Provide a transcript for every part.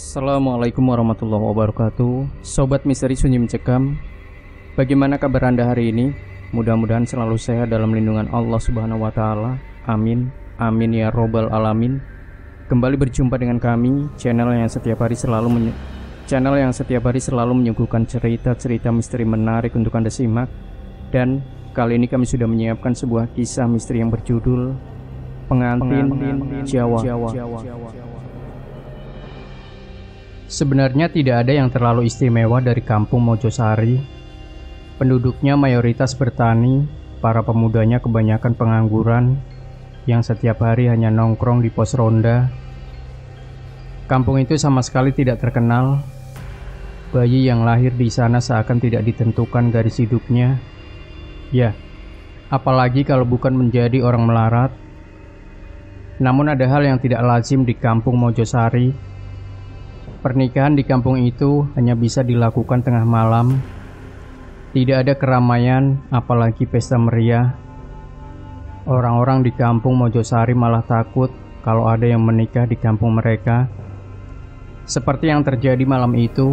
Assalamualaikum warahmatullahi wabarakatuh. Sobat Misteri Sunyi Mencekam, bagaimana kabar Anda hari ini? Mudah-mudahan selalu sehat dalam lindungan Allah Subhanahu wa Ta'ala. Amin, amin ya Robbal Alamin. Kembali berjumpa dengan kami, channel yang setiap hari selalu menyuguhkan cerita-cerita misteri menarik untuk Anda simak. Dan kali ini kami sudah menyiapkan sebuah kisah misteri yang berjudul Pengantin Jawa. Sebenarnya tidak ada yang terlalu istimewa dari kampung Mojosari. Penduduknya mayoritas bertani, para pemudanya kebanyakan pengangguran yang setiap hari hanya nongkrong di pos ronda. Kampung itu sama sekali tidak terkenal. Bayi yang lahir di sana seakan tidak ditentukan garis hidupnya. Ya, apalagi kalau bukan menjadi orang melarat. Namun ada hal yang tidak lazim di kampung Mojosari. Pernikahan di kampung itu hanya bisa dilakukan tengah malam. Tidak ada keramaian, apalagi pesta meriah. Orang-orang di kampung Mojosari malah takut kalau ada yang menikah di kampung mereka. Seperti yang terjadi malam itu,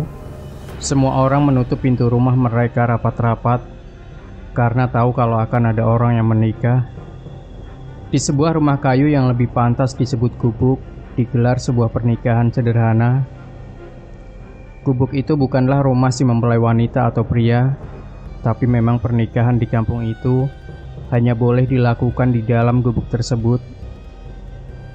semua orang menutup pintu rumah mereka rapat-rapat karena tahu kalau akan ada orang yang menikah. Di sebuah rumah kayu yang lebih pantas disebut gubuk, digelar sebuah pernikahan sederhana. Gubuk itu bukanlah rumah si mempelai wanita atau pria, tapi memang pernikahan di kampung itu hanya boleh dilakukan di dalam gubuk tersebut.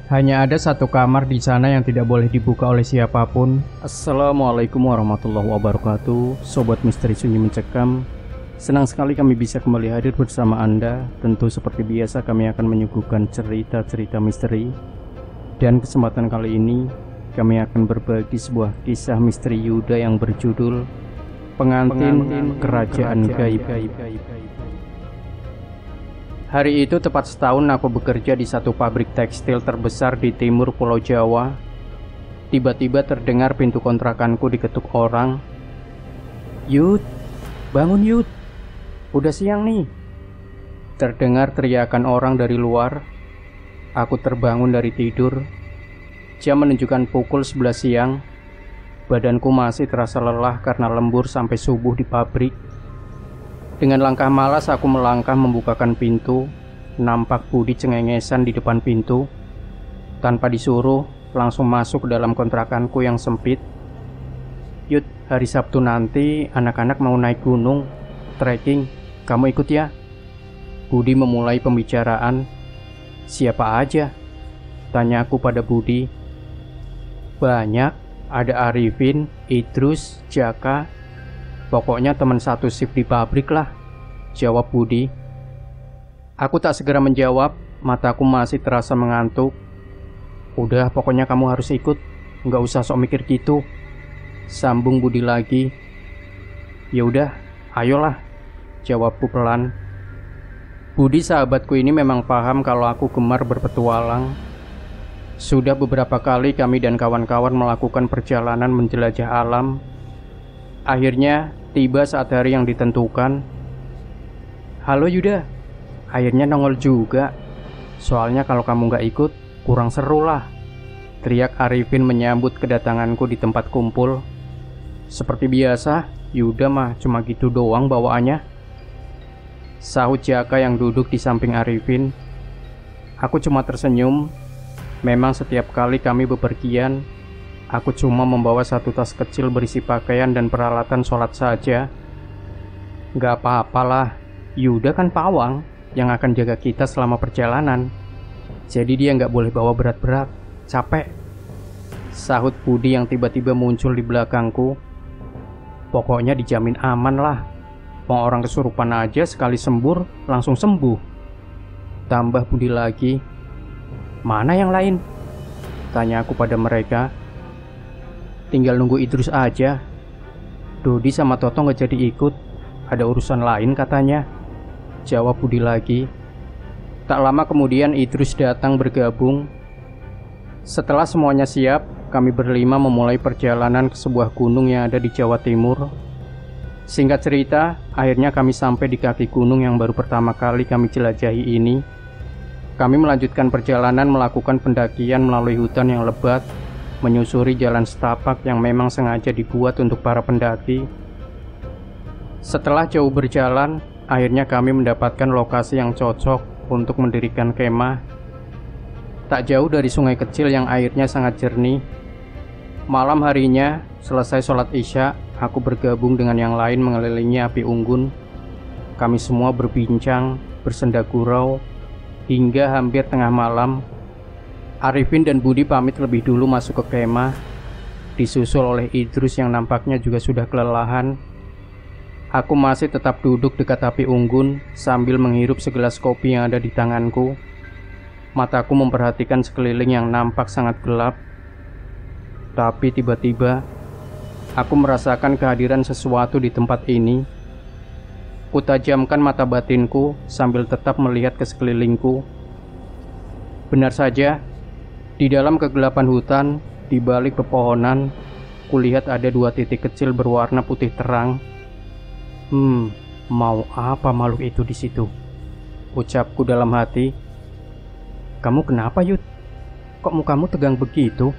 Hanya ada satu kamar di sana yang tidak boleh dibuka oleh siapapun. Assalamualaikum warahmatullahi wabarakatuh. Sobat Misteri Sunyi Mencekam, senang sekali kami bisa kembali hadir bersama Anda. Tentu seperti biasa kami akan menyuguhkan cerita-cerita misteri. Dan kesempatan kali ini kami akan berbagi sebuah kisah misteri Yuda yang berjudul Pengantin Kerajaan Gaib. Hari itu tepat setahun aku bekerja di satu pabrik tekstil terbesar di timur Pulau Jawa. Tiba-tiba terdengar pintu kontrakanku diketuk orang. "Yud, bangun Yud, udah siang nih." Terdengar teriakan orang dari luar. Aku terbangun dari tidur. Jam menunjukkan pukul 11 siang. Badanku masih terasa lelah karena lembur sampai subuh di pabrik. Dengan langkah malas aku melangkah membukakan pintu. Nampak Budi cengengesan di depan pintu. Tanpa disuruh, langsung masuk ke dalam kontrakanku yang sempit. "Yud, hari Sabtu nanti anak-anak mau naik gunung, trekking. Kamu ikut ya?" Budi memulai pembicaraan. "Siapa aja?" tanyaku pada Budi. "Banyak, ada Arifin, Idrus, Jaka. Pokoknya teman satu shift di pabrik lah," jawab Budi. Aku tak segera menjawab, mataku masih terasa mengantuk. "Udah, pokoknya kamu harus ikut, nggak usah sok mikir gitu," sambung Budi lagi. "Ya udah, ayolah," jawabku pelan. Budi sahabatku ini memang paham kalau aku gemar berpetualang. Sudah beberapa kali kami dan kawan-kawan melakukan perjalanan menjelajah alam. Akhirnya tiba saat hari yang ditentukan. "Halo Yuda, akhirnya nongol juga. Soalnya kalau kamu gak ikut, kurang seru lah," teriak Arifin menyambut kedatanganku di tempat kumpul. "Seperti biasa, Yuda mah cuma gitu doang bawaannya," sahut Jaka yang duduk di samping Arifin. Aku cuma tersenyum. Memang setiap kali kami bepergian, aku cuma membawa satu tas kecil berisi pakaian dan peralatan sholat saja. "Gak apa-apalah, Yuda kan pawang yang akan jaga kita selama perjalanan. Jadi dia gak boleh bawa berat-berat, capek," sahut Budi yang tiba-tiba muncul di belakangku. "Pokoknya dijamin aman lah. Mau orang kesurupan aja sekali sembur langsung sembuh," tambah Budi lagi. "Mana yang lain?" tanya aku pada mereka. "Tinggal nunggu Idrus aja. Dodi sama Toto gak jadi ikut, ada urusan lain katanya," jawab Budi lagi. Tak lama kemudian Idrus datang bergabung. Setelah semuanya siap, kami berlima memulai perjalanan ke sebuah gunung yang ada di Jawa Timur. Singkat cerita, akhirnya kami sampai di kaki gunung yang baru pertama kali kami jelajahi ini. Kami melanjutkan perjalanan melakukan pendakian melalui hutan yang lebat. menyusuri jalan setapak yang memang sengaja dibuat untuk para pendaki. Setelah jauh berjalan, akhirnya kami mendapatkan lokasi yang cocok untuk mendirikan kemah. Tak jauh dari sungai kecil yang airnya sangat jernih. Malam harinya, selesai sholat isya, aku bergabung dengan yang lain mengelilingi api unggun. Kami semua berbincang, bersenda gurau, hingga hampir tengah malam. Arifin dan Budi pamit lebih dulu masuk ke kemah, disusul oleh Idrus yang nampaknya juga sudah kelelahan. Aku masih tetap duduk dekat api unggun sambil menghirup segelas kopi yang ada di tanganku. Mataku memperhatikan sekeliling yang nampak sangat gelap. Tapi tiba-tiba, aku merasakan kehadiran sesuatu di tempat ini. Kutajamkan mata batinku sambil tetap melihat ke sekelilingku. Benar saja, di dalam kegelapan hutan, di balik pepohonan, kulihat ada dua titik kecil berwarna putih terang. Mau apa makhluk itu di situ? Ucapku dalam hati. Kamu kenapa, Yud? Kok mukamu tegang begitu?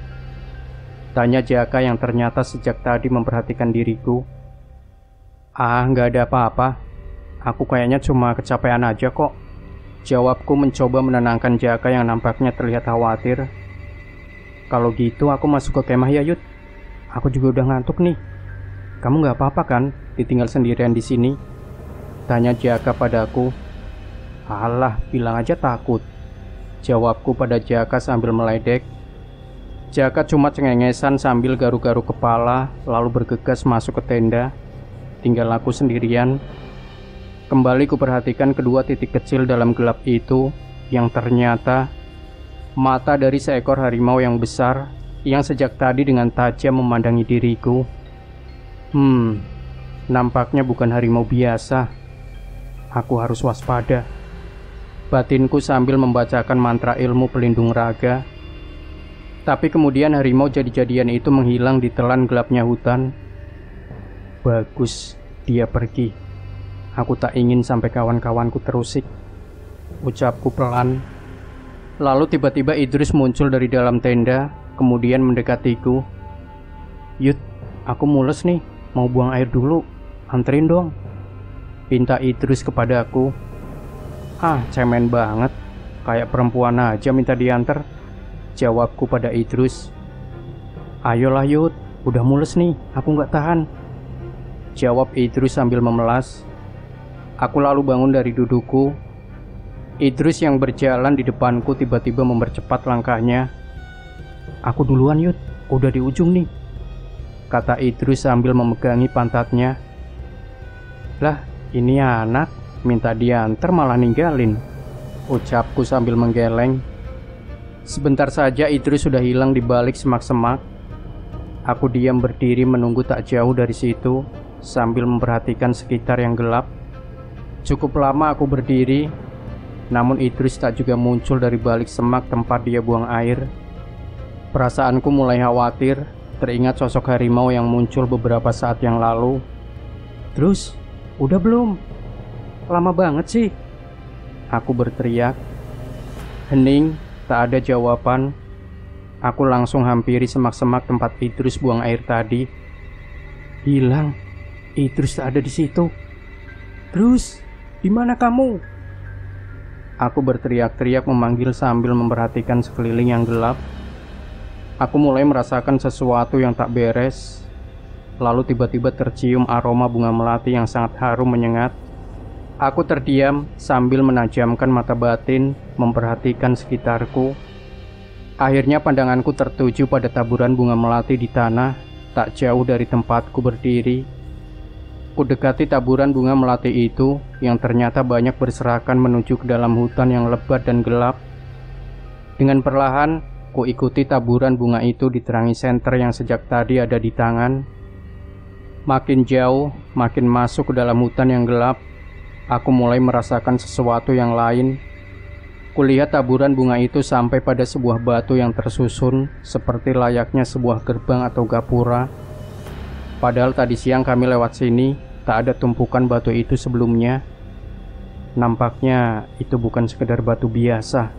Tanya Jaka yang ternyata sejak tadi memperhatikan diriku. Nggak ada apa-apa. Aku kayaknya cuma kecapean aja kok. Jawabku mencoba menenangkan Jaka yang nampaknya terlihat khawatir. Kalau gitu aku masuk ke kemah ya, Yud. Aku juga udah ngantuk nih. Kamu nggak apa-apa kan ditinggal sendirian di sini? Tanya Jaka padaku. Alah, bilang aja takut. Jawabku pada Jaka sambil meledek. Jaka cuma cengengesan sambil garuk-garuk kepala, lalu bergegas masuk ke tenda. Tinggal aku sendirian. Kembali kuperhatikan kedua titik kecil dalam gelap itu, yang ternyata mata dari seekor harimau yang besar, yang sejak tadi dengan tajam memandangi diriku. Nampaknya bukan harimau biasa. Aku harus waspada. Batinku sambil membacakan mantra ilmu pelindung raga. Tapi kemudian harimau jadi-jadian itu menghilang di telan gelapnya hutan. Bagus, dia pergi. Aku tak ingin sampai kawan-kawanku terusik. Ucapku pelan. Lalu tiba-tiba Idris muncul dari dalam tenda, kemudian mendekatiku. Yud, aku mules nih, mau buang air dulu. Anterin dong, pinta Idris kepadaku. Cemen banget, kayak perempuan aja minta diantar. Jawabku pada Idrus. Ayolah Yud, udah mules nih, aku gak tahan. Jawab Idrus sambil memelas. Aku lalu bangun dari dudukku. Idrus yang berjalan di depanku tiba-tiba mempercepat langkahnya. Aku duluan Yud, udah di ujung nih, kata Idrus sambil memegangi pantatnya. Lah, ini anak minta diantar malah ninggalin, ucapku sambil menggeleng. Sebentar saja Idrus sudah hilang di balik semak-semak. Aku diam berdiri menunggu tak jauh dari situ, sambil memperhatikan sekitar yang gelap. Cukup lama aku berdiri, namun Idrus tak juga muncul dari balik semak tempat dia buang air. Perasaanku mulai khawatir, teringat sosok harimau yang muncul beberapa saat yang lalu. Terus, udah belum? Lama banget sih, aku berteriak. Hening, tak ada jawaban. Aku langsung hampiri semak-semak tempat Idrus buang air tadi. Hilang, Idrus tak ada di situ. Terus, di mana kamu? Aku berteriak-teriak memanggil sambil memperhatikan sekeliling yang gelap. Aku mulai merasakan sesuatu yang tak beres. Lalu tiba-tiba tercium aroma bunga melati yang sangat harum menyengat. Aku terdiam sambil menajamkan mata batin, memperhatikan sekitarku. Akhirnya pandanganku tertuju pada taburan bunga melati di tanah, tak jauh dari tempatku berdiri. Kudekati taburan bunga melati itu, yang ternyata banyak berserakan menuju ke dalam hutan yang lebat dan gelap. Dengan perlahan, ku ikuti taburan bunga itu diterangi senter yang sejak tadi ada di tangan. Makin jauh, makin masuk ke dalam hutan yang gelap. Aku mulai merasakan sesuatu yang lain. Kulihat taburan bunga itu sampai pada sebuah batu yang tersusun seperti layaknya sebuah gerbang atau gapura. Padahal tadi siang kami lewat sini, tak ada tumpukan batu itu sebelumnya. Nampaknya itu bukan sekedar batu biasa.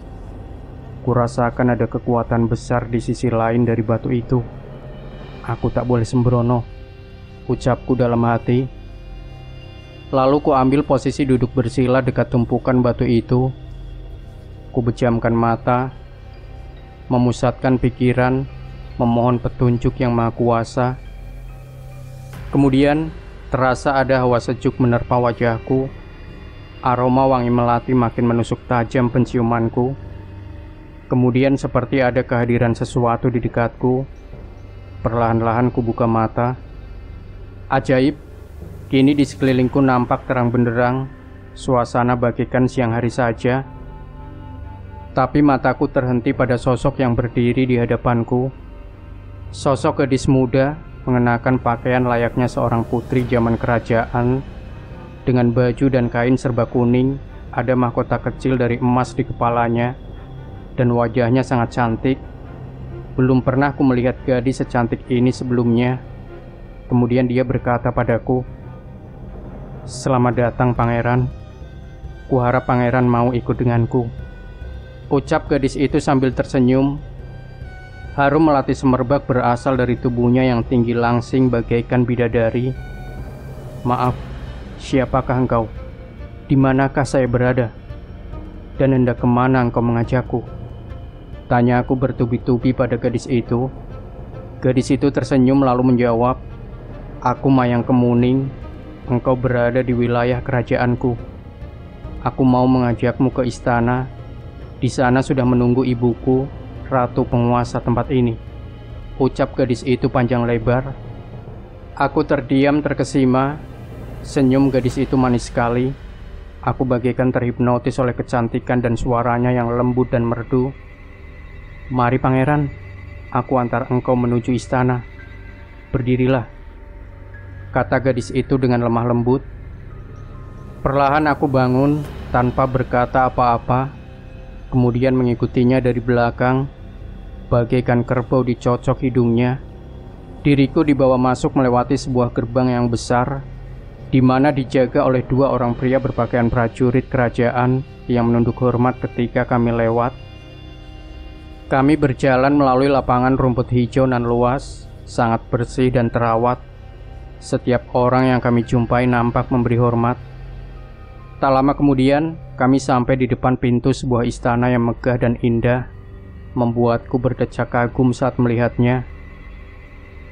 Kurasakan ada kekuatan besar di sisi lain dari batu itu. Aku tak boleh sembrono, ucapku dalam hati. Lalu ku ambil posisi duduk bersila dekat tumpukan batu itu. Ku pejamkan mata, memusatkan pikiran, memohon petunjuk yang maha kuasa. Kemudian terasa ada hawa sejuk menerpa wajahku. Aroma wangi melati makin menusuk tajam penciumanku. Kemudian seperti ada kehadiran sesuatu di dekatku. Perlahan-lahan ku buka mata. Ajaib, kini di sekelilingku nampak terang benderang. Suasana bagaikan siang hari saja. Tapi mataku terhenti pada sosok yang berdiri di hadapanku. Sosok gadis muda mengenakan pakaian layaknya seorang putri zaman kerajaan. Dengan baju dan kain serba kuning, ada mahkota kecil dari emas di kepalanya. Dan wajahnya sangat cantik. Belum pernah ku melihat gadis secantik ini sebelumnya. Kemudian dia berkata padaku, "Selamat datang, pangeran. Kuharap pangeran mau ikut denganku," ucap gadis itu sambil tersenyum. Harum melati semerbak berasal dari tubuhnya yang tinggi langsing bagaikan bidadari. "Maaf, siapakah engkau? Di manakah saya berada? Dan hendak kemana engkau mengajakku?" Tanya aku bertubi-tubi pada gadis itu. Gadis itu tersenyum lalu menjawab, "Aku Mayang Kemuning. Engkau berada di wilayah kerajaanku. Aku mau mengajakmu ke istana. Di sana sudah menunggu ibuku, ratu penguasa tempat ini," ucap gadis itu panjang lebar. Aku terdiam terkesima. Senyum gadis itu manis sekali. Aku bagaikan terhipnotis oleh kecantikan dan suaranya yang lembut dan merdu. "Mari pangeran, aku antar engkau menuju istana. Berdirilah," kata gadis itu dengan lemah lembut. Perlahan aku bangun tanpa berkata apa-apa, kemudian mengikutinya dari belakang, bagaikan kerbau dicocok hidungnya. Diriku dibawa masuk melewati sebuah gerbang yang besar, di mana dijaga oleh dua orang pria berpakaian prajurit kerajaan yang menunduk hormat ketika kami lewat. Kami berjalan melalui lapangan rumput hijau nan luas, sangat bersih dan terawat. Setiap orang yang kami jumpai nampak memberi hormat. Tak lama kemudian, kami sampai di depan pintu sebuah istana yang megah dan indah, membuatku berdecak kagum saat melihatnya.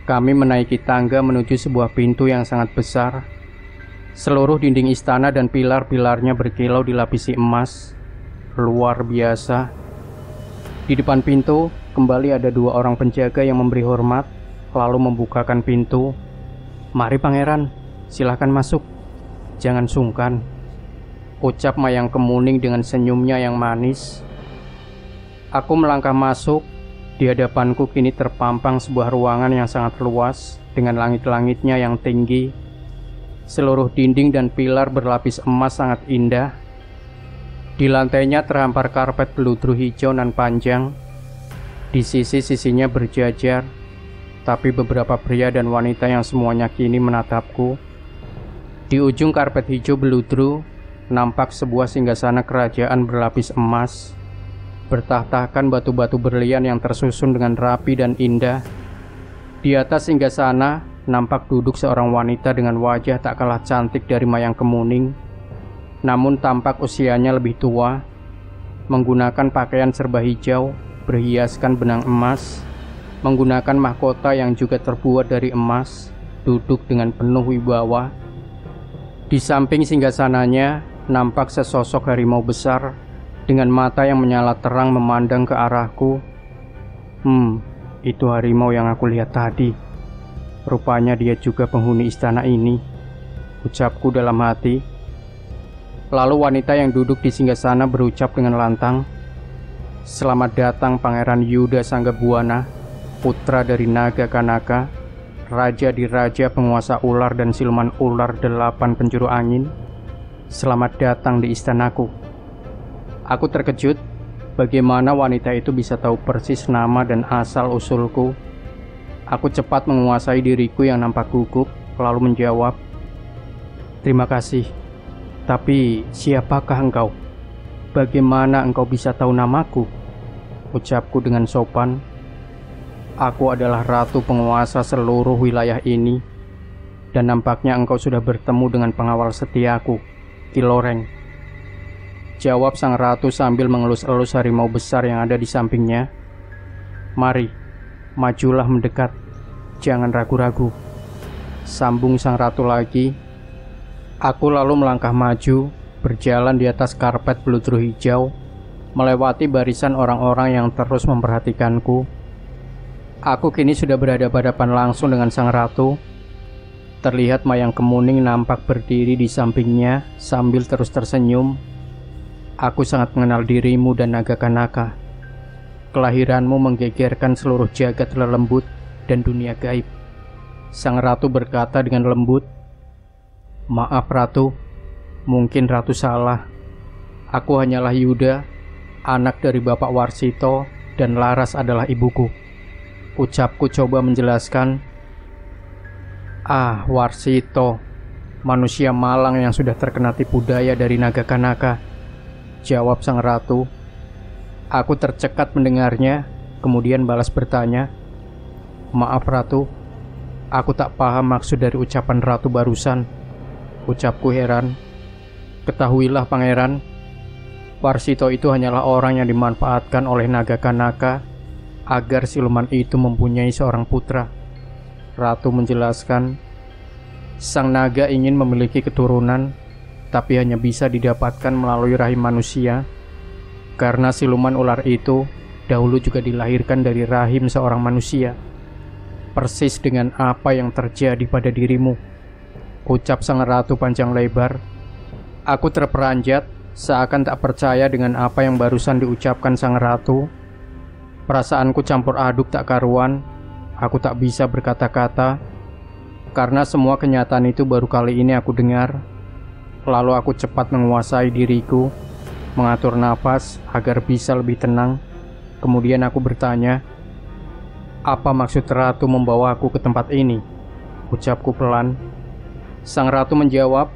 Kami menaiki tangga menuju sebuah pintu yang sangat besar. Seluruh dinding istana dan pilar-pilarnya berkilau dilapisi emas. Luar biasa. Di depan pintu, kembali ada dua orang penjaga yang memberi hormat, lalu membukakan pintu. "Mari pangeran, silakan masuk. Jangan sungkan," ucap Mayang Kemuning dengan senyumnya yang manis. Aku melangkah masuk. Di hadapanku kini terpampang sebuah ruangan yang sangat luas, dengan langit-langitnya yang tinggi. Seluruh dinding dan pilar berlapis emas sangat indah. Di lantainya terhampar karpet beludru hijau nan panjang. Di sisi-sisinya berjajar, tapi beberapa pria dan wanita yang semuanya kini menatapku. Di ujung karpet hijau beludru, nampak sebuah singgasana kerajaan berlapis emas, bertahtakan batu-batu berlian yang tersusun dengan rapi dan indah. Di atas singgasana, nampak duduk seorang wanita dengan wajah tak kalah cantik dari Mayang Kemuning. Namun tampak usianya lebih tua, menggunakan pakaian serba hijau, berhiaskan benang emas, menggunakan mahkota yang juga terbuat dari emas, duduk dengan penuh wibawa. Di samping singgasananya, nampak sesosok harimau besar, dengan mata yang menyala terang memandang ke arahku. Itu harimau yang aku lihat tadi. Rupanya dia juga penghuni istana ini, ucapku dalam hati. Lalu wanita yang duduk di singgasana berucap dengan lantang, "Selamat datang Pangeran Yuda Sanggabuana, putra dari Naga Kanaka, raja di raja penguasa ular dan siluman ular 8 penjuru angin. Selamat datang di istanaku." Aku terkejut, bagaimana wanita itu bisa tahu persis nama dan asal usulku. Aku cepat menguasai diriku yang nampak gugup, lalu menjawab, "Terima kasih. Tapi siapakah engkau? Bagaimana engkau bisa tahu namaku?" ucapku dengan sopan. Aku adalah ratu penguasa seluruh wilayah ini, dan nampaknya engkau sudah bertemu dengan pengawal setiaku, Ki Loreng. Jawab sang ratu sambil mengelus-elus harimau besar yang ada di sampingnya. Mari, majulah mendekat, jangan ragu-ragu, sambung sang ratu lagi. Aku lalu melangkah maju, berjalan di atas karpet beludru hijau, melewati barisan orang-orang yang terus memperhatikanku. Aku kini sudah berhadapan langsung dengan sang ratu. Terlihat Mayang Kemuning nampak berdiri di sampingnya sambil terus tersenyum. Aku sangat mengenal dirimu dan Naga Kanaka. Kelahiranmu menggegerkan seluruh jagat lelembut dan dunia gaib. Sang ratu berkata dengan lembut. Maaf ratu, mungkin ratu salah. Aku hanyalah Yuda, anak dari Bapak Warsito, dan Laras adalah ibuku. Ucapku coba menjelaskan. Ah, Warsito, manusia malang yang sudah terkena tipu daya dari Naga Kanaka, jawab sang ratu. Aku tercekat mendengarnya, kemudian balas bertanya. Maaf ratu, aku tak paham maksud dari ucapan ratu barusan, ucapku heran. Ketahuilah pangeran, Warsito itu hanyalah orang yang dimanfaatkan oleh Naga Kanaka agar siluman itu mempunyai seorang putra. Ratu menjelaskan, sang naga ingin memiliki keturunan, tapi hanya bisa didapatkan melalui rahim manusia, karena siluman ular itu dahulu juga dilahirkan dari rahim seorang manusia. Persis dengan apa yang terjadi pada dirimu, ucap sang ratu panjang lebar. Aku terperanjat, seakan tak percaya dengan apa yang barusan diucapkan sang ratu. Perasaanku campur aduk tak karuan. Aku tak bisa berkata-kata, karena semua kenyataan itu baru kali ini aku dengar. Lalu aku cepat menguasai diriku, mengatur nafas agar bisa lebih tenang. Kemudian aku bertanya, apa maksud ratu membawa aku ke tempat ini? Ucapku pelan. Sang ratu menjawab,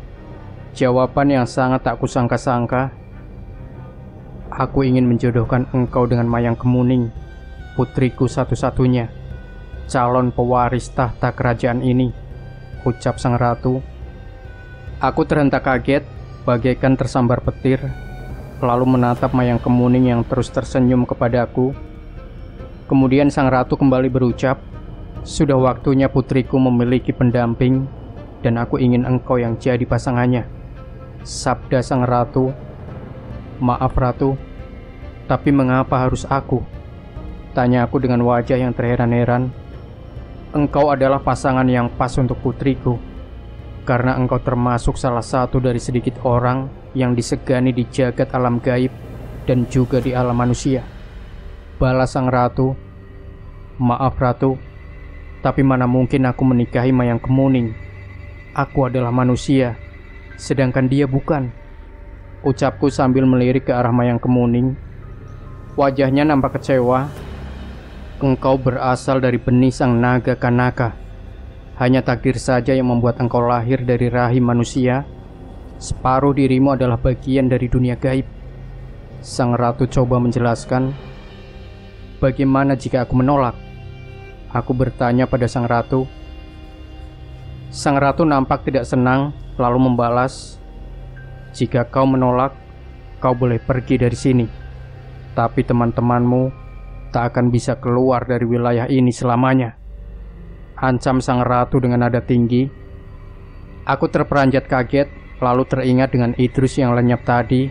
jawaban yang sangat tak kusangka-sangka. Aku ingin menjodohkan engkau dengan Mayang Kemuning, putriku satu-satunya, calon pewaris tahta kerajaan ini, ucap sang ratu. Aku terhentak kaget, bagaikan tersambar petir, lalu menatap Mayang Kemuning yang terus tersenyum kepadaku. Kemudian sang ratu kembali berucap, sudah waktunya putriku memiliki pendamping, dan aku ingin engkau yang jadi pasangannya, sabda sang ratu. Maaf ratu, tapi mengapa harus aku? Tanya aku dengan wajah yang terheran-heran. Engkau adalah pasangan yang pas untuk putriku, karena engkau termasuk salah satu dari sedikit orang yang disegani di jagat alam gaib dan juga di alam manusia, balas sang ratu. Maaf ratu, tapi mana mungkin aku menikahi Mayang Kemuning. Aku adalah manusia, sedangkan dia bukan, ucapku sambil melirik ke arah Mayang Kemuning. Wajahnya nampak kecewa. Engkau berasal dari benih sang Naga Kanaka. Hanya takdir saja yang membuat engkau lahir dari rahim manusia. Separuh dirimu adalah bagian dari dunia gaib. Sang ratu coba menjelaskan. Bagaimana jika aku menolak? Aku bertanya pada sang ratu. Sang ratu nampak tidak senang, lalu membalas, jika kau menolak, kau boleh pergi dari sini, tapi teman-temanmu tak akan bisa keluar dari wilayah ini selamanya, ancam sang ratu dengan nada tinggi. Aku terperanjat kaget, lalu teringat dengan Idrus yang lenyap tadi.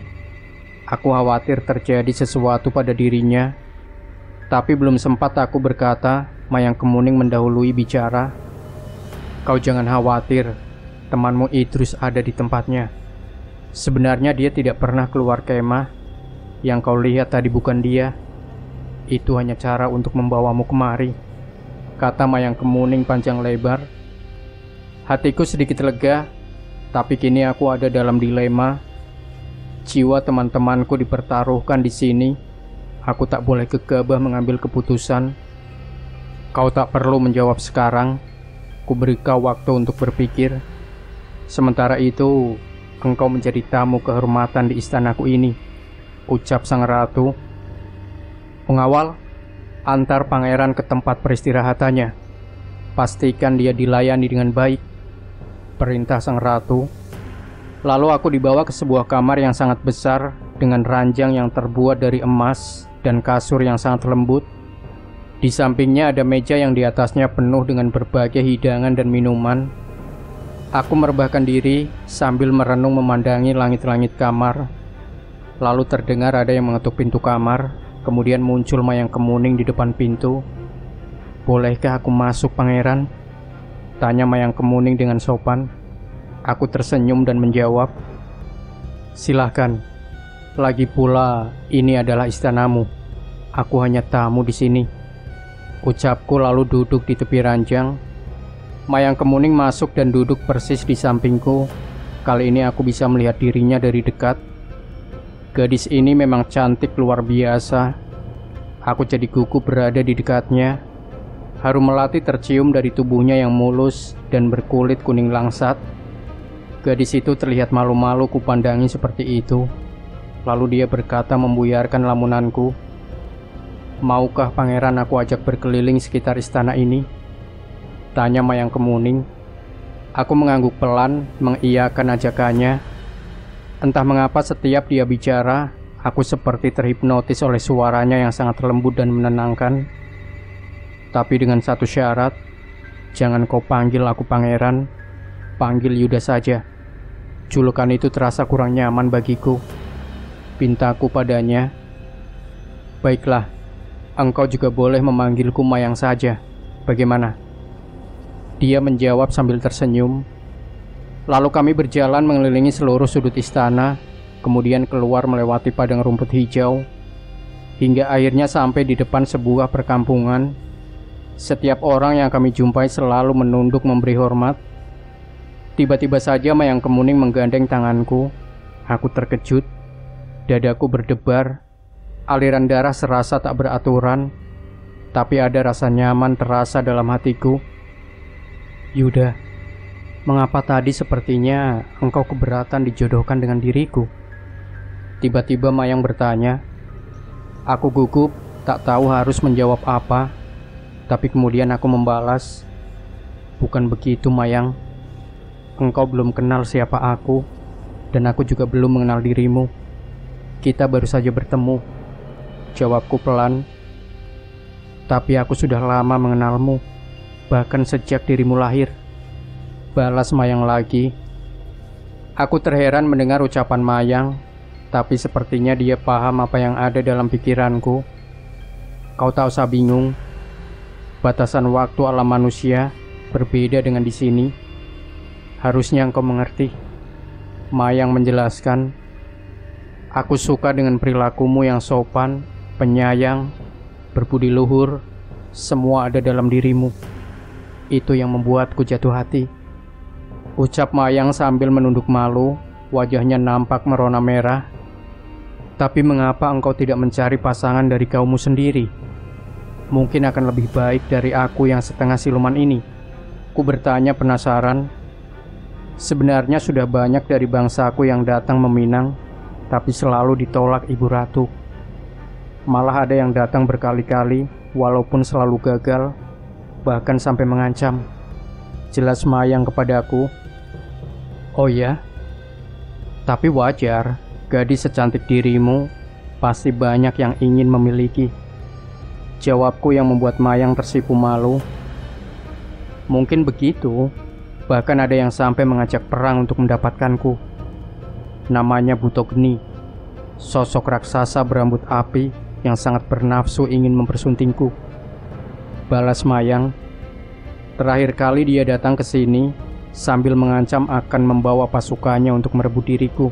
Aku khawatir terjadi sesuatu pada dirinya, tapi belum sempat aku berkata, Mayang Kemuning mendahului bicara. Kau jangan khawatir, temanmu Idrus ada di tempatnya. Sebenarnya dia tidak pernah keluar kemah. Yang kau lihat tadi bukan dia. Itu hanya cara untuk membawamu kemari, kata Mayang Kemuning panjang lebar. Hatiku sedikit lega, tapi kini aku ada dalam dilema. Jiwa teman-temanku dipertaruhkan di sini. Aku tak boleh gegabah mengambil keputusan. Kau tak perlu menjawab sekarang. Ku beri kau waktu untuk berpikir. Sementara itu, engkau menjadi tamu kehormatan di istanaku ini, ucap sang ratu. Pengawal, antar pangeran ke tempat peristirahatannya. Pastikan dia dilayani dengan baik, perintah sang ratu. Lalu aku dibawa ke sebuah kamar yang sangat besar dengan ranjang yang terbuat dari emas dan kasur yang sangat lembut. Di sampingnya ada meja yang di atasnya penuh dengan berbagai hidangan dan minuman. Aku merebahkan diri sambil merenung memandangi langit-langit kamar. Lalu terdengar ada yang mengetuk pintu kamar. Kemudian muncul Mayang Kemuning di depan pintu. "Bolehkah aku masuk, pangeran?" tanya Mayang Kemuning dengan sopan. Aku tersenyum dan menjawab, "Silahkan. Lagi pula ini adalah istanamu. Aku hanya tamu di sini." Ucapku lalu duduk di tepi ranjang. Mayang Kemuning masuk dan duduk persis di sampingku. Kali ini aku bisa melihat dirinya dari dekat. Gadis ini memang cantik luar biasa. Aku jadi gugup berada di dekatnya. Harum melati tercium dari tubuhnya yang mulus dan berkulit kuning langsat. Gadis itu terlihat malu-malu kupandangi seperti itu. Lalu dia berkata membuyarkan lamunanku, "Maukah pangeran aku ajak berkeliling sekitar istana ini?" tanya Mayang Kemuning. Aku mengangguk pelan mengiyakan ajakannya. Entah mengapa setiap dia bicara, aku seperti terhipnotis oleh suaranya yang sangat lembut dan menenangkan. Tapi dengan satu syarat, jangan kau panggil aku pangeran, panggil Yuda saja. Julukan itu terasa kurang nyaman bagiku. Pintaku padanya, "Baiklah, engkau juga boleh memanggilku Mayang saja. Bagaimana?" Dia menjawab sambil tersenyum. Lalu kami berjalan mengelilingi seluruh sudut istana, kemudian keluar melewati padang rumput hijau, hingga akhirnya sampai di depan sebuah perkampungan. Setiap orang yang kami jumpai selalu menunduk memberi hormat. Tiba-tiba saja Mayang Kemuning menggandeng tanganku. Aku terkejut. Dadaku berdebar. Aliran darah serasa tak beraturan, tapi ada rasa nyaman terasa dalam hatiku. "Yuda, mengapa tadi sepertinya engkau keberatan dijodohkan dengan diriku?" Tiba-tiba Mayang bertanya. Aku gugup, tak tahu harus menjawab apa. Tapi kemudian aku membalas, "Bukan begitu, Mayang. Engkau belum kenal siapa aku, dan aku juga belum mengenal dirimu. Kita baru saja bertemu." Jawabku pelan. "Tapi aku sudah lama mengenalmu, bahkan sejak dirimu lahir." Balas Mayang lagi. Aku terheran mendengar ucapan Mayang, tapi sepertinya dia paham apa yang ada dalam pikiranku. "Kau tak usah bingung. Batasan waktu alam manusia berbeda dengan di sini. Harusnya engkau mengerti." Mayang menjelaskan, "Aku suka dengan perilakumu yang sopan, penyayang, berbudi luhur. Semua ada dalam dirimu. Itu yang membuatku jatuh hati." Ucap Mayang sambil menunduk malu. Wajahnya nampak merona merah. "Tapi mengapa engkau tidak mencari pasangan dari kaummu sendiri? Mungkin akan lebih baik dari aku yang setengah siluman ini." Ku bertanya penasaran. Sebenarnya sudah banyak dari bangsaku yang datang meminang, tapi selalu ditolak Ibu Ratu. Malah ada yang datang berkali-kali, walaupun selalu gagal, bahkan sampai mengancam. Jelas Mayang kepadaku. "Oh ya? Tapi wajar, gadis secantik dirimu pasti banyak yang ingin memiliki." Jawabku yang membuat Mayang tersipu malu. "Mungkin begitu. Bahkan ada yang sampai mengajak perang untuk mendapatkanku. Namanya Butogni, sosok raksasa berambut api yang sangat bernafsu ingin mempersuntingku." Balas Mayang. "Terakhir kali dia datang ke sini sambil mengancam akan membawa pasukannya untuk merebut diriku.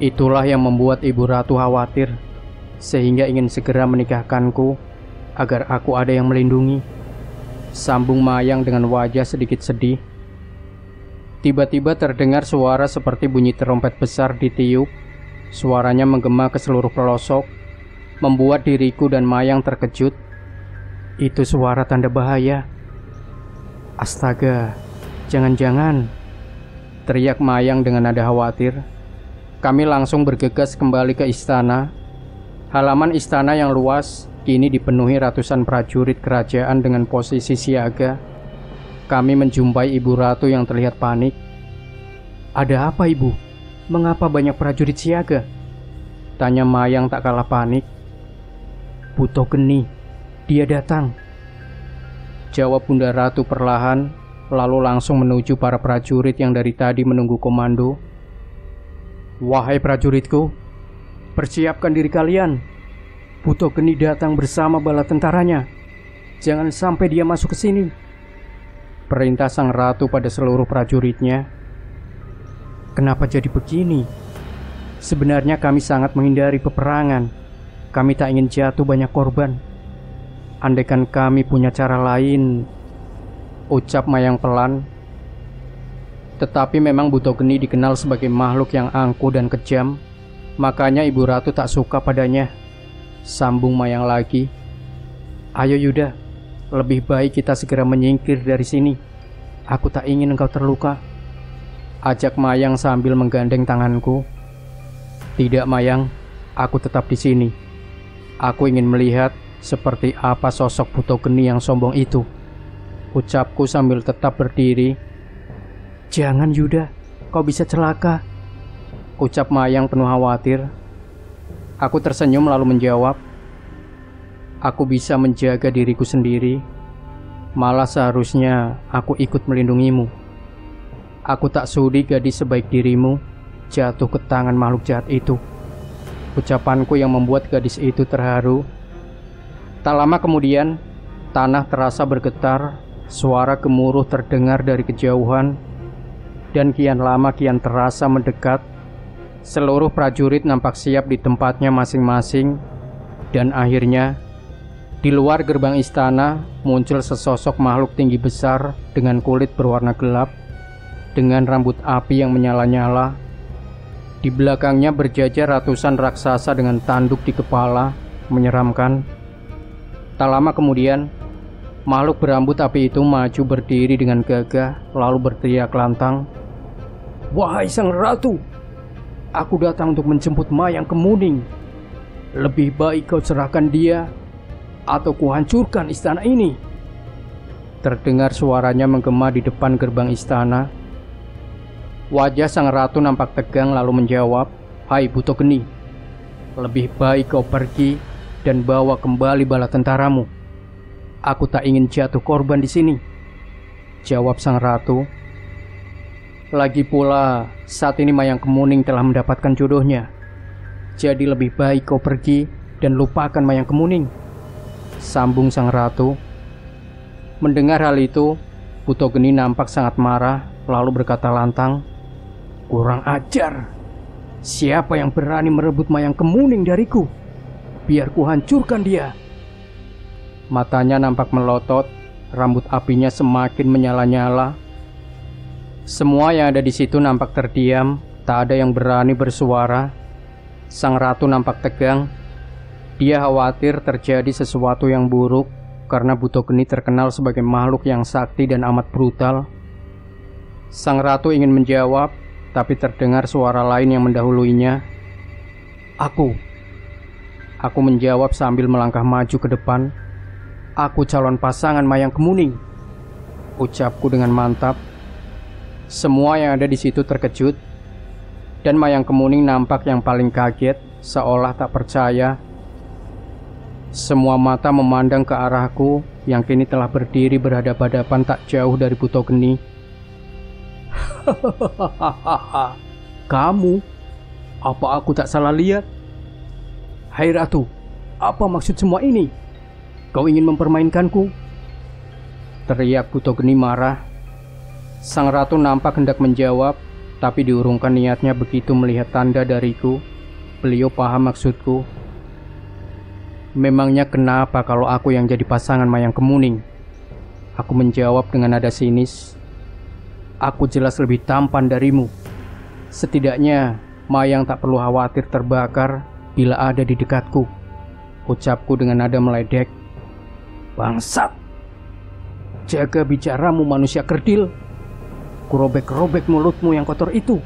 Itulah yang membuat Ibu Ratu khawatir, sehingga ingin segera menikahkanku agar aku ada yang melindungi." Sambung Mayang dengan wajah sedikit sedih. Tiba-tiba terdengar suara seperti bunyi terompet besar ditiup. Suaranya menggema ke seluruh pelosok, membuat diriku dan Mayang terkejut. Itu suara tanda bahaya. "Astaga, jangan-jangan!" teriak Mayang dengan nada khawatir. Kami langsung bergegas kembali ke istana. Halaman istana yang luas kini dipenuhi ratusan prajurit kerajaan dengan posisi siaga. Kami menjumpai Ibu Ratu yang terlihat panik. "Ada apa, Ibu? Mengapa banyak prajurit siaga?" tanya Mayang tak kalah panik. "Buto Geni, dia datang," jawab Bunda Ratu perlahan, lalu langsung menuju para prajurit yang dari tadi menunggu komando. "Wahai prajuritku, persiapkan diri kalian. Buto Geni datang bersama bala tentaranya. Jangan sampai dia masuk ke sini," perintah sang ratu pada seluruh prajuritnya. Kenapa jadi begini? Sebenarnya kami sangat menghindari peperangan. Kami tak ingin jatuh banyak korban. Andaikan kami punya cara lain, ucap Mayang pelan. Tetapi memang Buto Geni dikenal sebagai makhluk yang angkuh dan kejam. Makanya Ibu Ratu tak suka padanya, sambung Mayang lagi. "Ayo Yuda, lebih baik kita segera menyingkir dari sini. Aku tak ingin engkau terluka," ajak Mayang sambil menggandeng tanganku. "Tidak Mayang, aku tetap di sini. Aku ingin melihat seperti apa sosok Buto Geni yang sombong itu," ucapku sambil tetap berdiri. "Jangan Yuda, kau bisa celaka," ucap Mayang penuh khawatir. Aku tersenyum lalu menjawab, "Aku bisa menjaga diriku sendiri. Malah seharusnya aku ikut melindungimu. Aku tak sudi gadis sebaik dirimu jatuh ke tangan makhluk jahat itu," ucapanku yang membuat gadis itu terharu. Tak lama kemudian, tanah terasa bergetar, suara gemuruh terdengar dari kejauhan, dan kian lama kian terasa mendekat. Seluruh prajurit nampak siap di tempatnya masing-masing, dan akhirnya di luar gerbang istana muncul sesosok makhluk tinggi besar dengan kulit berwarna gelap, dengan rambut api yang menyala-nyala. Di belakangnya berjajar ratusan raksasa dengan tanduk di kepala, menyeramkan. Tak lama kemudian, makhluk berambut api itu maju berdiri dengan gagah, lalu berteriak lantang, "Wahai sang ratu, aku datang untuk menjemput Mayang Kemuning. Lebih baik kau serahkan dia, atau kuhancurkan istana ini." Terdengar suaranya menggema di depan gerbang istana. Wajah sang ratu nampak tegang lalu menjawab, "Hai Buto Geni, lebih baik kau pergi dan bawa kembali bala tentaramu. Aku tak ingin jatuh korban di sini," jawab sang ratu. "Lagi pula saat ini Mayang Kemuning telah mendapatkan jodohnya. Jadi lebih baik kau pergi dan lupakan Mayang Kemuning," sambung sang ratu. Mendengar hal itu, Buto Geni nampak sangat marah lalu berkata lantang, "Kurang ajar. Siapa yang berani merebut Mayang Kemuning dariku? Biar ku hancurkan dia." Matanya nampak melotot, rambut apinya semakin menyala-nyala. Semua yang ada di situ nampak terdiam, tak ada yang berani bersuara. Sang ratu nampak tegang. Dia khawatir terjadi sesuatu yang buruk karena Buto Geni terkenal sebagai makhluk yang sakti dan amat brutal. Sang ratu ingin menjawab, tapi terdengar suara lain yang mendahuluinya. Aku menjawab sambil melangkah maju ke depan. "Aku calon pasangan Mayang Kemuning," ucapku dengan mantap. Semua yang ada di situ terkejut, dan Mayang Kemuning nampak yang paling kaget, seolah tak percaya. Semua mata memandang ke arahku yang kini telah berdiri berhadapan-hadapan tak jauh dari Buto Geni. "Hahaha, kamu? Apa aku tak salah lihat? Hai Ratu, apa maksud semua ini? Kau ingin mempermainkanku?" teriak Buto Geni marah. Sang ratu nampak hendak menjawab, tapi diurungkan niatnya begitu melihat tanda dariku. Beliau paham maksudku. "Memangnya kenapa kalau aku yang jadi pasangan Mayang Kemuning?" Aku menjawab dengan nada sinis. "Aku jelas lebih tampan darimu. Setidaknya Mayang tak perlu khawatir terbakar bila ada di dekatku," ucapku dengan nada meledek. "Bangsat! Jaga bicaramu manusia kerdil. Kurobek-robek mulutmu yang kotor itu,"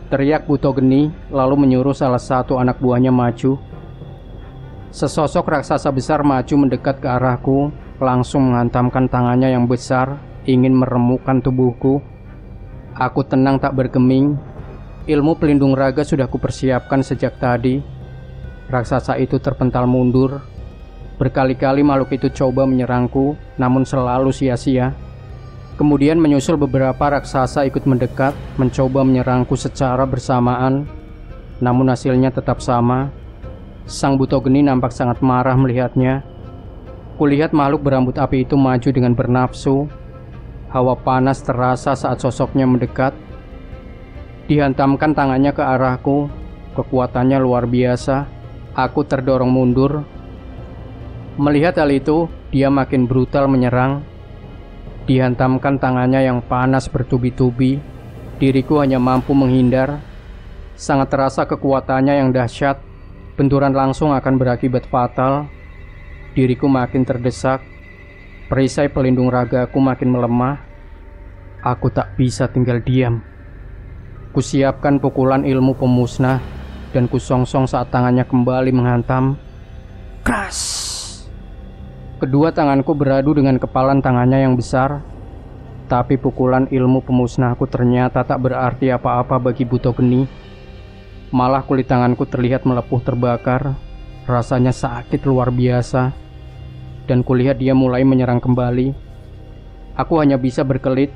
teriak Buto Geni lalu menyuruh salah satu anak buahnya maju. Sesosok raksasa besar maju mendekat ke arahku, langsung menghantamkan tangannya yang besar, ingin meremukkan tubuhku. Aku tenang tak bergeming. Ilmu pelindung raga sudah kupersiapkan sejak tadi. Raksasa itu terpental mundur. Berkali-kali makhluk itu coba menyerangku, namun selalu sia-sia. Kemudian menyusul beberapa raksasa ikut mendekat, mencoba menyerangku secara bersamaan. Namun hasilnya tetap sama. Sang Buto Geni nampak sangat marah melihatnya. Kulihat makhluk berambut api itu maju dengan bernafsu. Hawa panas terasa saat sosoknya mendekat. Dihantamkan tangannya ke arahku. Kekuatannya luar biasa. Aku terdorong mundur. Melihat hal itu, dia makin brutal menyerang. Dihantamkan tangannya yang panas bertubi-tubi. Diriku hanya mampu menghindar. Sangat terasa kekuatannya yang dahsyat. Benturan langsung akan berakibat fatal. Diriku makin terdesak. Perisai pelindung ragaku makin melemah. Aku tak bisa tinggal diam. Kusiapkan pukulan ilmu pemusnah dan kusongsong saat tangannya kembali menghantam. Kras! Kedua tanganku beradu dengan kepalan tangannya yang besar. Tapi pukulan ilmu pemusnahku ternyata tak berarti apa-apa bagi Buto Geni. Malah kulit tanganku terlihat melepuh terbakar. Rasanya sakit luar biasa. Dan kulihat dia mulai menyerang kembali. Aku hanya bisa berkelit.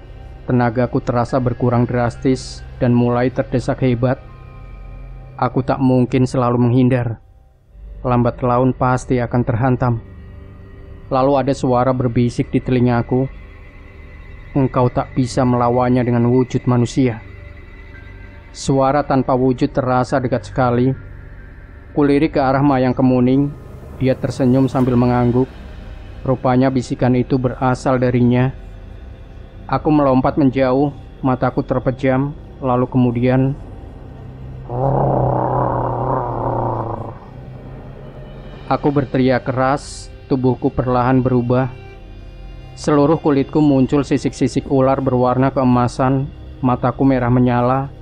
Tenagaku terasa berkurang drastis dan mulai terdesak hebat. Aku tak mungkin selalu menghindar. Lambat laun pasti akan terhantam. Lalu ada suara berbisik di telingaku. Engkau tak bisa melawannya dengan wujud manusia. Suara tanpa wujud terasa dekat sekali. Kulirik ke arah Mayang Kemuning. Dia tersenyum sambil mengangguk. Rupanya bisikan itu berasal darinya. Aku melompat menjauh, mataku terpejam, lalu kemudian aku berteriak keras, tubuhku perlahan berubah. Seluruh kulitku muncul sisik-sisik ular berwarna keemasan, mataku merah menyala,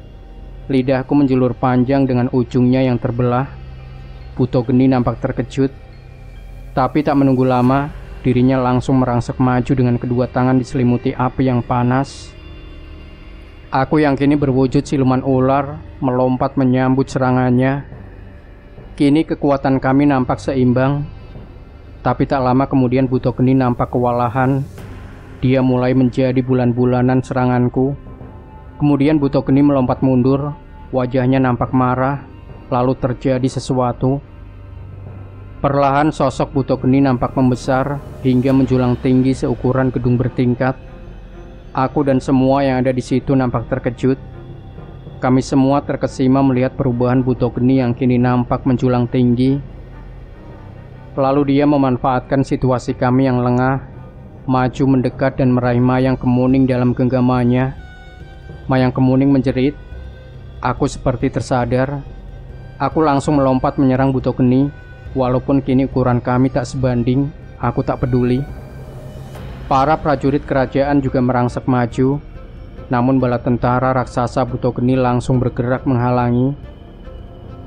lidahku menjulur panjang dengan ujungnya yang terbelah. Buto Geni nampak terkejut, tapi tak menunggu lama. Dirinya langsung merangsek maju dengan kedua tangan diselimuti api yang panas. Aku yang kini berwujud siluman ular melompat menyambut serangannya. Kini kekuatan kami nampak seimbang. Tapi tak lama kemudian Buto Geni nampak kewalahan. Dia mulai menjadi bulan-bulanan seranganku. Kemudian Buto Geni melompat mundur. Wajahnya nampak marah. Lalu terjadi sesuatu. Perlahan sosok Buto Geni nampak membesar hingga menjulang tinggi seukuran gedung bertingkat. Aku dan semua yang ada di situ nampak terkejut. Kami semua terkesima melihat perubahan Buto Geni yang kini nampak menjulang tinggi. Lalu dia memanfaatkan situasi kami yang lengah, maju mendekat dan meraih Mayang Kemuning dalam genggamannya. Mayang Kemuning menjerit. Aku seperti tersadar. Aku langsung melompat menyerang Buto Geni. Walaupun kini ukuran kami tak sebanding, aku tak peduli. Para prajurit kerajaan juga merangsek maju. Namun bala tentara raksasa Buto Geni langsung bergerak menghalangi.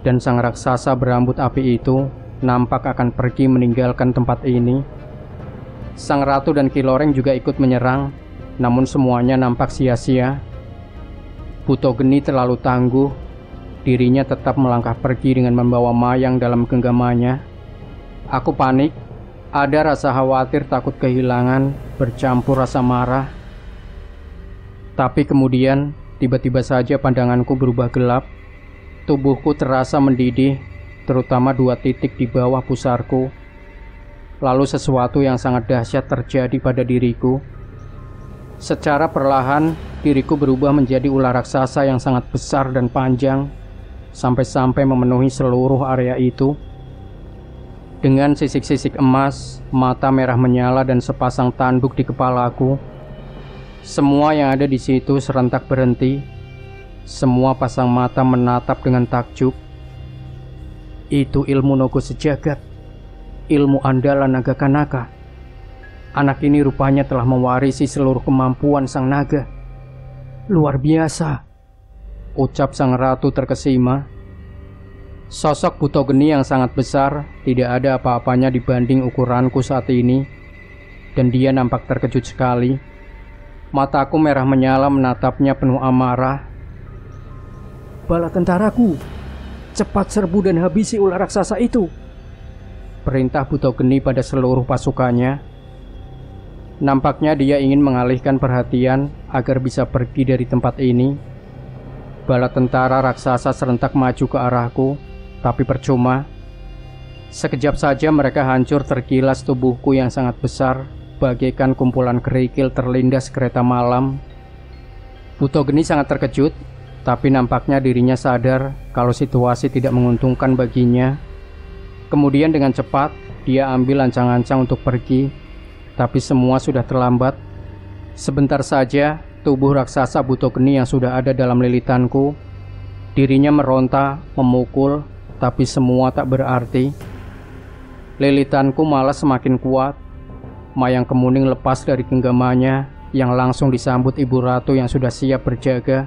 Dan sang raksasa berambut api itu nampak akan pergi meninggalkan tempat ini. Sang ratu dan Ki Loreng juga ikut menyerang. Namun semuanya nampak sia-sia. Buto Geni terlalu tangguh. Dirinya tetap melangkah pergi dengan membawa Mayang dalam genggamannya. Aku panik. Ada rasa khawatir, takut kehilangan, bercampur rasa marah. Tapi kemudian, tiba-tiba saja pandanganku berubah gelap. Tubuhku terasa mendidih, terutama 2 titik di bawah pusarku. Lalu sesuatu yang sangat dahsyat terjadi pada diriku. Secara perlahan, diriku berubah menjadi ular raksasa yang sangat besar dan panjang. Sampai-sampai memenuhi seluruh area itu. Dengan sisik-sisik emas, mata merah menyala dan sepasang tanduk di kepalaku. Semua yang ada di situ serentak berhenti. Semua pasang mata menatap dengan takjub. Itu ilmu Nogo Sejagat, ilmu andalan naga Kanaka. Anak ini rupanya telah mewarisi seluruh kemampuan sang naga. Luar biasa, ucap sang ratu terkesima. Sosok Buto Geni yang sangat besar, tidak ada apa-apanya dibanding ukuranku saat ini, dan dia nampak terkejut sekali. Mataku merah menyala menatapnya penuh amarah. "Bala tentaraku, cepat serbu dan habisi ular raksasa itu," perintah Buto Geni pada seluruh pasukannya. Nampaknya dia ingin mengalihkan perhatian agar bisa pergi dari tempat ini. Bala tentara raksasa serentak maju ke arahku, tapi percuma. Sekejap saja mereka hancur terkilas tubuhku yang sangat besar, bagaikan kumpulan kerikil terlindas kereta malam. Buto Geni sangat terkejut, tapi nampaknya dirinya sadar kalau situasi tidak menguntungkan baginya. Kemudian dengan cepat, dia ambil ancang-ancang untuk pergi, tapi semua sudah terlambat. Sebentar saja, tubuh raksasa Buto Geni yang sudah ada dalam lilitanku, dirinya meronta, memukul, tapi semua tak berarti. Lilitanku malah semakin kuat. Mayang Kemuning lepas dari genggamannya yang langsung disambut Ibu Ratu yang sudah siap berjaga.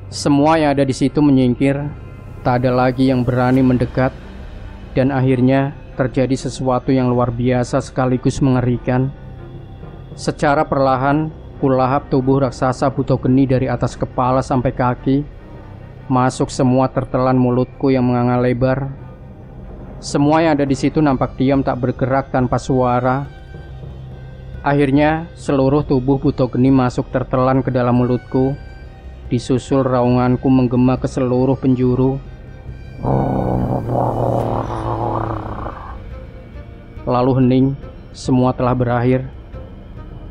Semua yang ada di situ menyingkir, tak ada lagi yang berani mendekat, dan akhirnya terjadi sesuatu yang luar biasa sekaligus mengerikan. Secara perlahan, kulahap tubuh raksasa Buto Geni dari atas kepala sampai kaki. Masuk semua tertelan mulutku yang menganga lebar. Semua yang ada di situ nampak diam tak bergerak tanpa suara. Akhirnya seluruh tubuh Buto Geni masuk tertelan ke dalam mulutku. Disusul raunganku menggema ke seluruh penjuru. Lalu hening, semua telah berakhir.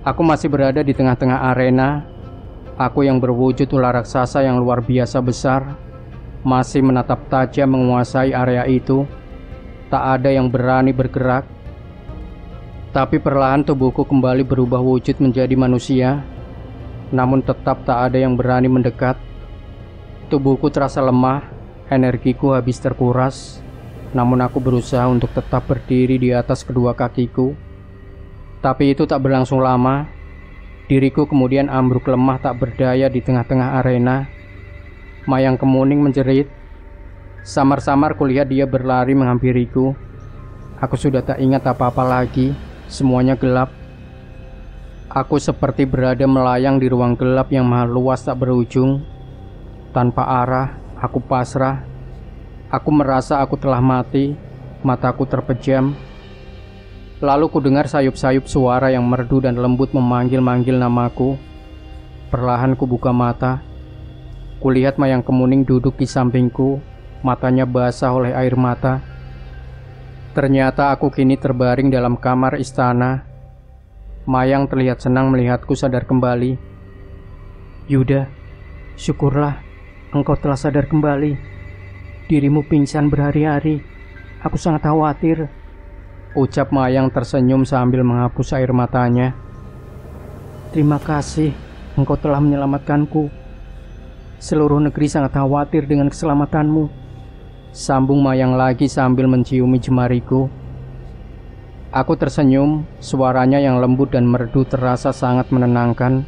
Aku masih berada di tengah-tengah arena. Aku yang berwujud ular raksasa yang luar biasa besar, masih menatap tajam menguasai area itu. Tak ada yang berani bergerak. Tapi perlahan tubuhku kembali berubah wujud menjadi manusia. Namun tetap tak ada yang berani mendekat. Tubuhku terasa lemah, energiku habis terkuras. Namun aku berusaha untuk tetap berdiri di atas kedua kakiku. Tapi itu tak berlangsung lama. Diriku kemudian ambruk lemah tak berdaya di tengah-tengah arena. Mayang Kemuning menjerit. Samar-samar kulihat dia berlari menghampiriku. Aku sudah tak ingat apa-apa lagi. Semuanya gelap. Aku seperti berada melayang di ruang gelap yang maha luas tak berujung. Tanpa arah, aku pasrah. Aku merasa aku telah mati. Mataku terpejam. Lalu ku dengar sayup-sayup suara yang merdu dan lembut memanggil-manggil namaku. Perlahan ku buka mata. Kulihat Mayang Kemuning duduk di sampingku, matanya basah oleh air mata. Ternyata aku kini terbaring dalam kamar istana. Mayang terlihat senang melihatku sadar kembali. "Yuda, syukurlah engkau telah sadar kembali. Dirimu pingsan berhari-hari. Aku sangat khawatir," ucap Mayang tersenyum sambil menghapus air matanya. "Terima kasih, engkau telah menyelamatkanku. Seluruh negeri sangat khawatir dengan keselamatanmu," sambung Mayang lagi sambil menciumi jemariku. Aku tersenyum, suaranya yang lembut dan merdu terasa sangat menenangkan.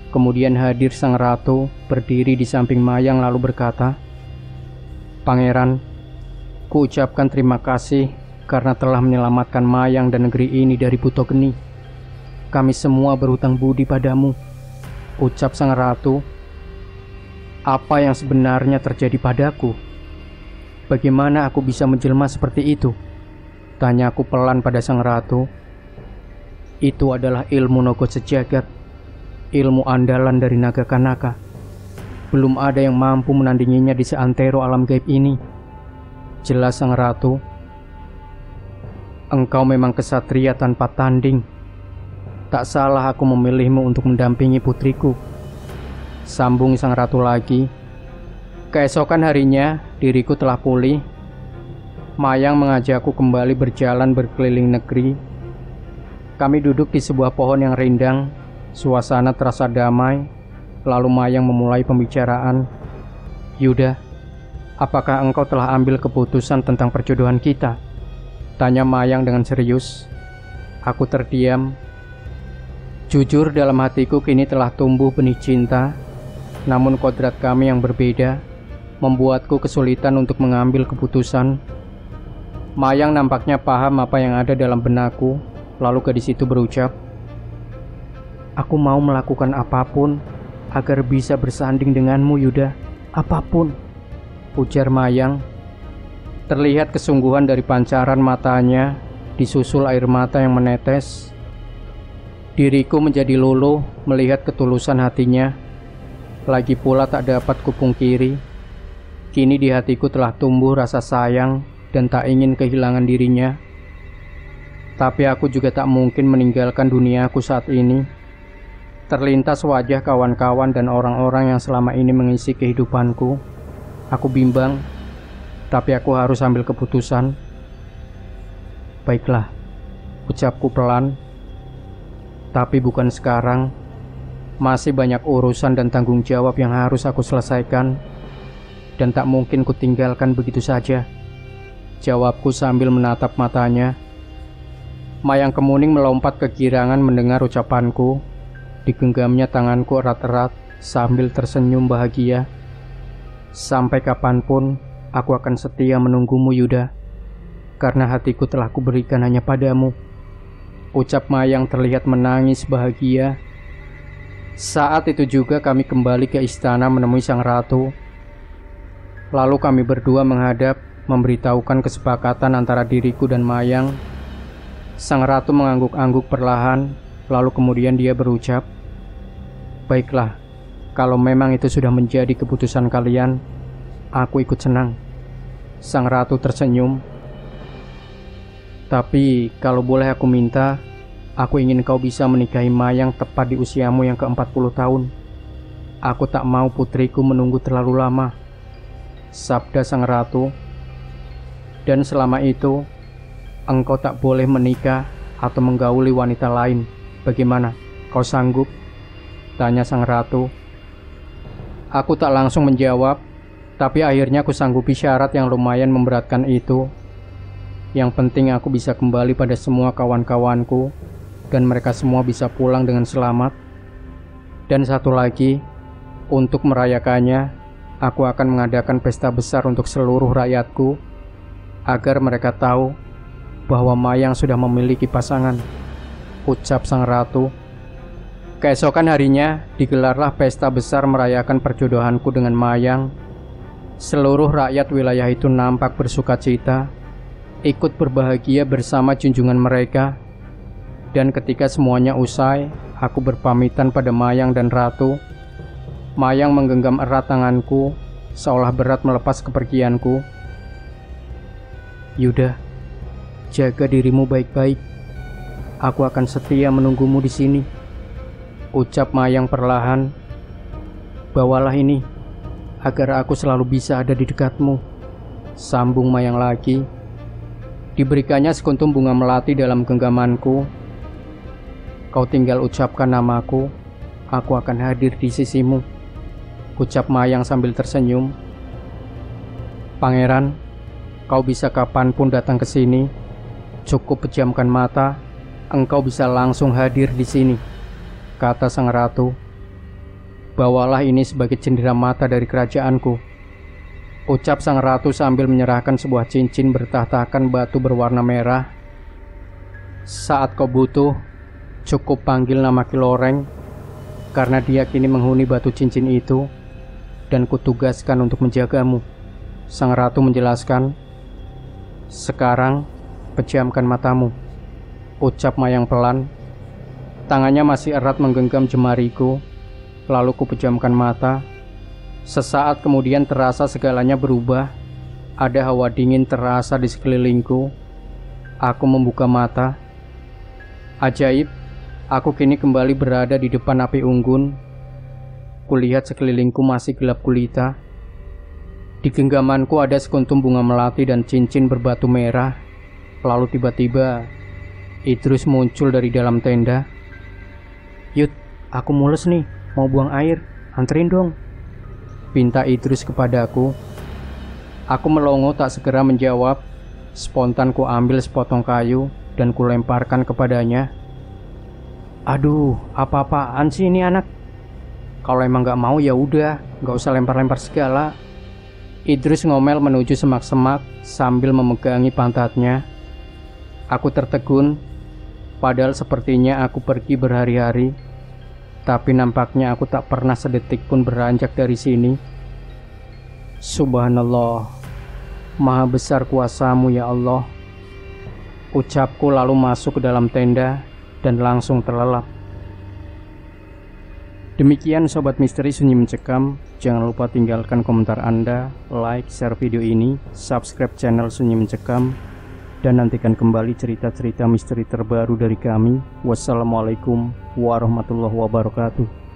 Kemudian hadir sang ratu, berdiri di samping Mayang lalu berkata, "Pangeran, ku ucapkan terima kasih karena telah menyelamatkan Mayang dan negeri ini dari Buto Geni. Kami semua berhutang budi padamu," ucap sang ratu. Apa yang sebenarnya terjadi padaku? Bagaimana aku bisa menjelma seperti itu? Tanyaku pelan pada sang ratu. Itu adalah ilmu Nogo Sejagat, ilmu andalan dari naga Kanaka. Belum ada yang mampu menandinginya di seantero alam gaib ini, jelas sang ratu. Engkau memang kesatria tanpa tanding. Tak salah aku memilihmu untuk mendampingi putriku, sambung sang ratu lagi. Keesokan harinya, diriku telah pulih. Mayang mengajakku kembali berjalan berkeliling negeri. Kami duduk di sebuah pohon yang rindang. Suasana terasa damai. Lalu Mayang memulai pembicaraan. "Yuda, apakah engkau telah ambil keputusan tentang perjodohan kita?" tanya Mayang dengan serius. Aku terdiam. Jujur, dalam hatiku kini telah tumbuh benih cinta. Namun kodrat kami yang berbeda. membuatku kesulitan untuk mengambil keputusan. Mayang nampaknya paham apa yang ada dalam benakku, lalu gadis itu berucap, "Aku mau melakukan apapun agar bisa bersanding denganmu, Yuda. Apapun," ujar Mayang. Terlihat kesungguhan dari pancaran matanya, disusul air mata yang menetes. Diriku menjadi luluh melihat ketulusan hatinya. Lagi pula tak dapat kupungkiri, kini di hatiku telah tumbuh rasa sayang dan tak ingin kehilangan dirinya. Tapi aku juga tak mungkin meninggalkan duniaku saat ini. Terlintas wajah kawan-kawan dan orang-orang yang selama ini mengisi kehidupanku. Aku bimbang, tapi aku harus ambil keputusan. "Baiklah," ucapku pelan. "Tapi bukan sekarang. Masih banyak urusan dan tanggung jawab yang harus aku selesaikan. Dan tak mungkin kutinggalkan begitu saja," jawabku sambil menatap matanya. Mayang Kemuning melompat kegirangan mendengar ucapanku. Digenggamnya tanganku erat-erat sambil tersenyum bahagia. "Sampai kapanpun aku akan setia menunggumu, Yuda. Karena hatiku telah kuberikan hanya padamu," ucap Mayang terlihat menangis bahagia. Saat itu juga kami kembali ke istana menemui sang ratu. Lalu kami berdua menghadap memberitahukan kesepakatan antara diriku dan Mayang. Sang ratu mengangguk-angguk perlahan, lalu kemudian dia berucap, "Baiklah, kalau memang itu sudah menjadi keputusan kalian, aku ikut senang." Sang ratu tersenyum. "Tapi kalau boleh aku minta, aku ingin kau bisa menikahi Mayang tepat di usiamu yang ke-40 tahun. Aku tak mau putriku menunggu terlalu lama," sabda sang ratu. "Dan selama itu, engkau tak boleh menikah atau menggauli wanita lain. Bagaimana? Kau sanggup?" tanya sang ratu. Aku tak langsung menjawab, tapi akhirnya aku sanggupi syarat yang lumayan memberatkan itu. Yang penting aku bisa kembali pada semua kawan-kawanku, dan mereka semua bisa pulang dengan selamat. Dan satu lagi, untuk merayakannya, aku akan mengadakan pesta besar untuk seluruh rakyatku, agar mereka tahu bahwa Mayang sudah memiliki pasangan, ucap sang ratu. Keesokan harinya, digelarlah pesta besar merayakan perjodohanku dengan Mayang. Seluruh rakyat wilayah itu nampak bersukacita, ikut berbahagia bersama junjungan mereka. Dan ketika semuanya usai, aku berpamitan pada Mayang dan ratu. Mayang menggenggam erat tanganku, seolah berat melepas kepergianku. "Yuda, jaga dirimu baik-baik. Aku akan setia menunggumu di sini," ucap Mayang perlahan. "Bawalah ini, agar aku selalu bisa ada di dekatmu," sambung Mayang lagi. Diberikannya sekuntum bunga melati dalam genggamanku. "Kau tinggal ucapkan namaku, aku akan hadir di sisimu," ucap Mayang sambil tersenyum. "Pangeran, kau bisa kapanpun datang ke sini. Cukup pejamkan mata, engkau bisa langsung hadir di sini," kata sang ratu. "Bawalah ini sebagai cenderamata dari kerajaanku," ucap sang ratu sambil menyerahkan sebuah cincin bertahtakan batu berwarna merah. "Saat kau butuh, cukup panggil nama Ki Loreng, karena dia kini menghuni batu cincin itu, dan kutugaskan untuk menjagamu," sang ratu menjelaskan. "Sekarang, pejamkan matamu," ucap Mayang pelan. Tangannya masih erat menggenggam jemariku, lalu kupejamkan mata. Sesaat kemudian terasa segalanya berubah. Ada hawa dingin terasa di sekelilingku. Aku membuka mata. Ajaib, aku kini kembali berada di depan api unggun. Kulihat sekelilingku masih gelap gulita. Di genggamanku ada sekuntum bunga melati dan cincin berbatu merah. Lalu tiba-tiba Idrus muncul dari dalam tenda. "Yud, aku mules nih, mau buang air, anterin dong," pinta Idrus kepadaku. Aku melongo tak segera menjawab. Spontan ku ambil sepotong kayu dan ku lemparkan kepadanya. "Aduh, apa-apaan sih ini anak? Kalau emang gak mau ya udah, gak usah lempar-lempar segala," Idris ngomel menuju semak-semak sambil memegangi pantatnya. Aku tertegun, padahal sepertinya aku pergi berhari-hari, tapi nampaknya aku tak pernah sedetik pun beranjak dari sini. Subhanallah, maha besar kuasamu ya Allah. Ucapku lalu masuk ke dalam tenda dan langsung terlelap. Demikian Sobat Misteri Sunyi Mencekam. Jangan lupa tinggalkan komentar Anda, like, share video ini, subscribe channel Sunyi Mencekam, dan nantikan kembali cerita-cerita misteri terbaru dari kami. Wassalamualaikum warahmatullahi wabarakatuh.